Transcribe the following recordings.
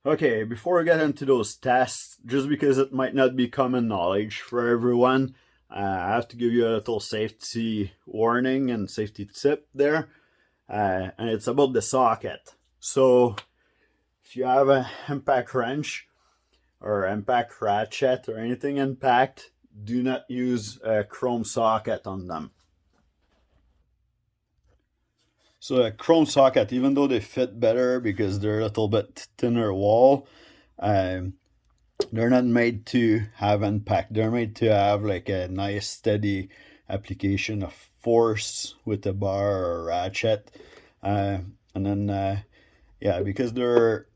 Okay, before we get into those tests, just because it might not be common knowledge for everyone, I have to give you a little safety warning and safety tip there, and it's about the socket. So, if you have a impact wrench or impact ratchet or anything impact, do not use a chrome socket on them. So a chrome socket, even though they fit better because they're a little bit thinner wall, um, they're not made to have impact. They're made to have like a nice steady application of force with a bar or ratchet. Uh, and then yeah, because they're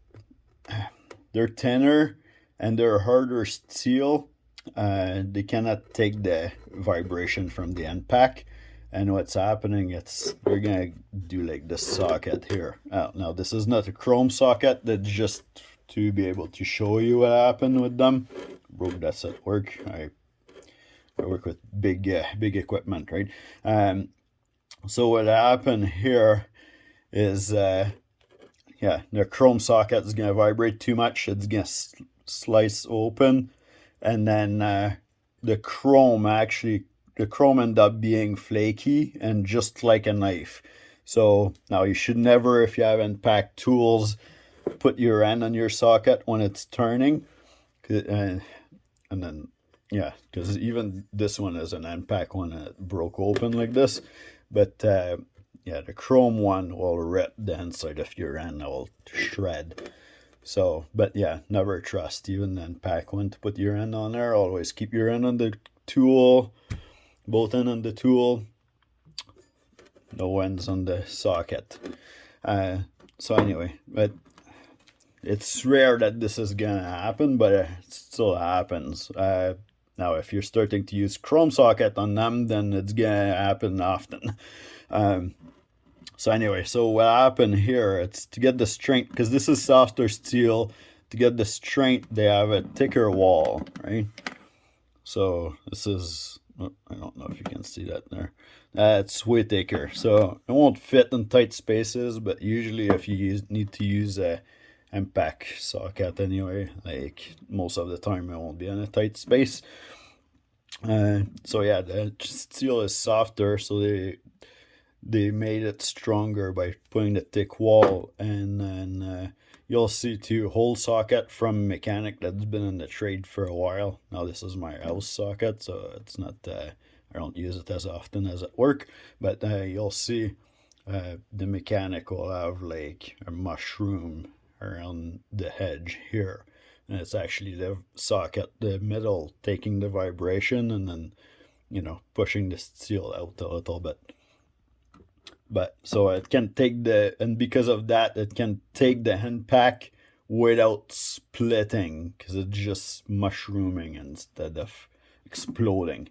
thinner and they're harder steel, they cannot take the vibration from the impact. And what's happening, it's we're gonna do like this socket here. Now this is not a chrome socket. That's just to be able to show you what happened with them. Broke that's at work. I work with big equipment, right? So what happened here is yeah, the chrome socket is gonna vibrate too much. It's gonna slice open, and then the chrome end up being flaky and just like a knife. So now you should never, if you have impact tools, put your end on your socket when it's turning, and then yeah, because even this one is an impact one and it broke open like this, but yeah, the chrome one will rip the inside of your end, it will shred. So, but yeah, never trust even the impact one to put your end on there. Always keep your end on the tool, both end on the tool, no ends on the socket. So anyway, but it's rare that this is gonna happen, but it still happens. Now, if you're starting to use chrome socket on them, then it's gonna happen often. So anyway, so what happened here? It's to get the strength, because this is softer steel. To get the strength, they have a thicker wall, right? So this is, oh, I don't know if you can see that there. It's way thicker, so it won't fit in tight spaces. But usually, if you need to use a impact socket anyway, like most of the time, it won't be in a tight space. So yeah, the steel is softer, so they made it stronger by putting the thick wall, and then you'll see too hole socket from mechanic that's been in the trade for a while. Now this is my house socket, so it's not I don't use it as often as at work, but you'll see the mechanic will have like a mushroom around the edge here, and it's actually the socket, the middle, taking the vibration and then pushing the steel out a little bit. But so it can take and because of that, it can take the impact without splitting because it's just mushrooming instead of exploding.